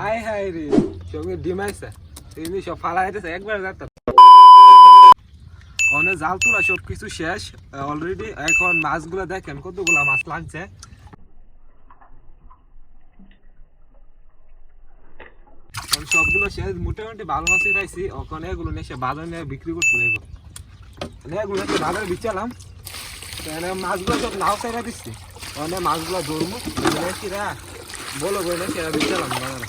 High high রে সঙ্গে ডিম আইছে এই সব ফালা আইতেছে একবার যাচ্ছে অনেক জাল তোলা সব কিছু শেষ অলরেডি। এখন মাছগুলো দেখেন কতগুলা মাছ লাগছে। সবগুলো শেষ, মোটামুটি ভালো মাছই পাইছি। ওখানে এগুলো নিয়ে বাজার নিয়ে বিক্রি করতে লাগবে। এগুলো বাজারে বিচালাম, মাছগুলো সব নাও চাইরা দিচ্ছি। ওখানে মাছগুলো ধরবো বলো বই না সেরা বিচালাম বাজারে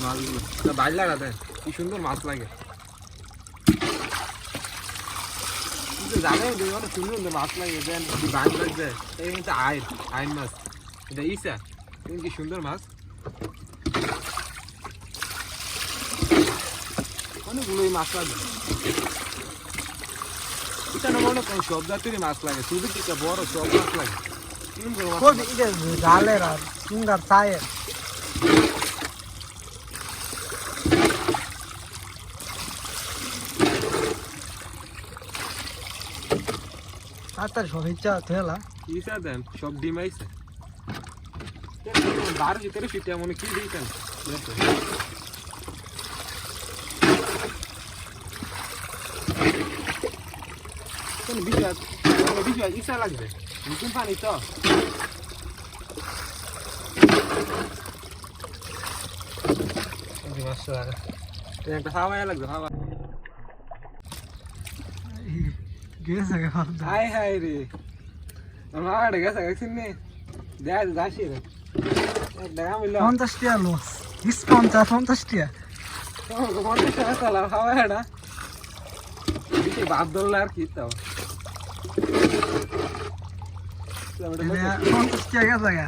মাছগুলো। বাইর লাগা দেন কি সুন্দর মাছ লাগে, জানেন অনেক সুন্দর সুন্দর মাছ লাগে। দেন বাইর লাগছে এই কিন্তু আইন মাছ, এটা ইসা কি সুন্দর মাছ। অনেকগুলোই মাছ লাগে, এখানে মনে করেন সব জাতীয় মাছ লাগে, শুধু থেকে বড় সব মাছ লাগে। জালের আর সুন্দর চায়ের সব ইচ্ছা থেলা ইসা দেন সব ডিম আইছে বার ভিতরে ফিটে মনে কি দিয়েছেন বিশ ইসা লাগবে নতুন পানি তো একটা হাওয়া লাগবে হাওয়া। হাই হাই রে আমার গেছে গেছেন নে দেখ যাসি রে 50 টাকা লস 50 টাকা হাওয়া এটা বাদ ধরলে আর কি তাও 50 টাকা জায়গা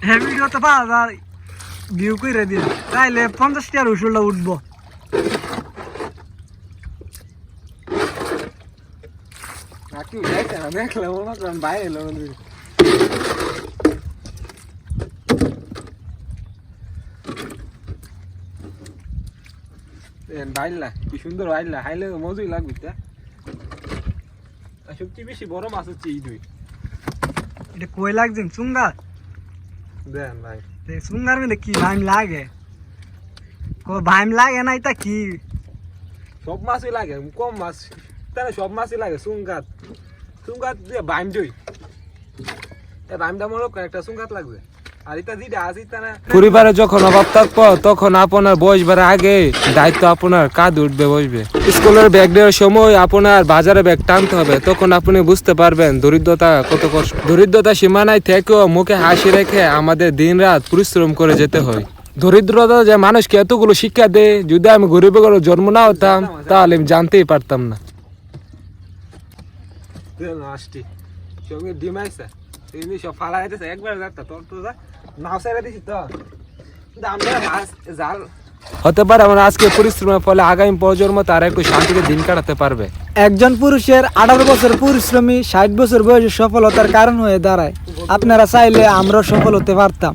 হ্যাঁ ভিডিওতে 5000 ভিউ করে দিন তাইলে 50 টাকার উসুলটা উঠবো। দেখলাম বাইরে এলো বাইরলা কি সুন্দর বাইরলা, হাইলে মজুই লাগবে। সবচেয়ে বেশি বড় মাছ হচ্ছে এই দুই। এটা কই লাগছেন চুঙ্গা দেন ভাই চুঙ্গার মধ্যে কি ভাইম লাগে, ভাইম লাগে না এটা কি সব মাছই লাগে, কম মাছ তাহলে সব মাছই লাগে। চুঙ্গাত দিয়ে বাইম জই বাইমটা মনে একটা চুঙ্গাত লাগবে। পরিবারে যখন অভাব থাকবো তখন আপনার বসবার আগে দায়িত্ব আপনার কাঁধে উঠবে বসবে। স্কুলের ব্যাগ দেওয়ার সময় আপনার বাজারে ব্যাগ টানতে হবে, তখন আপনি বুঝতে পারবেন দরিদ্রতা কত কষ্ট। দরিদ্রতা সীমানায় থেকেও মুখে হাসি রেখে আমাদের দিন রাত পরিশ্রম করে যেতে হয়। দরিদ্রতা যে মানুষকে এতগুলো শিক্ষা দেয়, যদি আমি গরিবের ঘরে জন্ম না হতাম তাহলে আমি জানতেই পারতাম না। সব ফালা যাইতেছে একবার যাচ্ছে তোর তো নাও সাইরা দিছি তো জাল হতে পারে আমার আজকে পরিশ্রমের ফলে আগামী প্রজন্ম তারা একটু শান্তিতে দিন কাটাতে পারবে। একজন পুরুষের 18 বছর পরিশ্রমী 60 বছর বয়সে সফলতার কারণ হয়ে দাঁড়ায়। আপনারা চাইলে আমরাও সফল হতে পারতাম।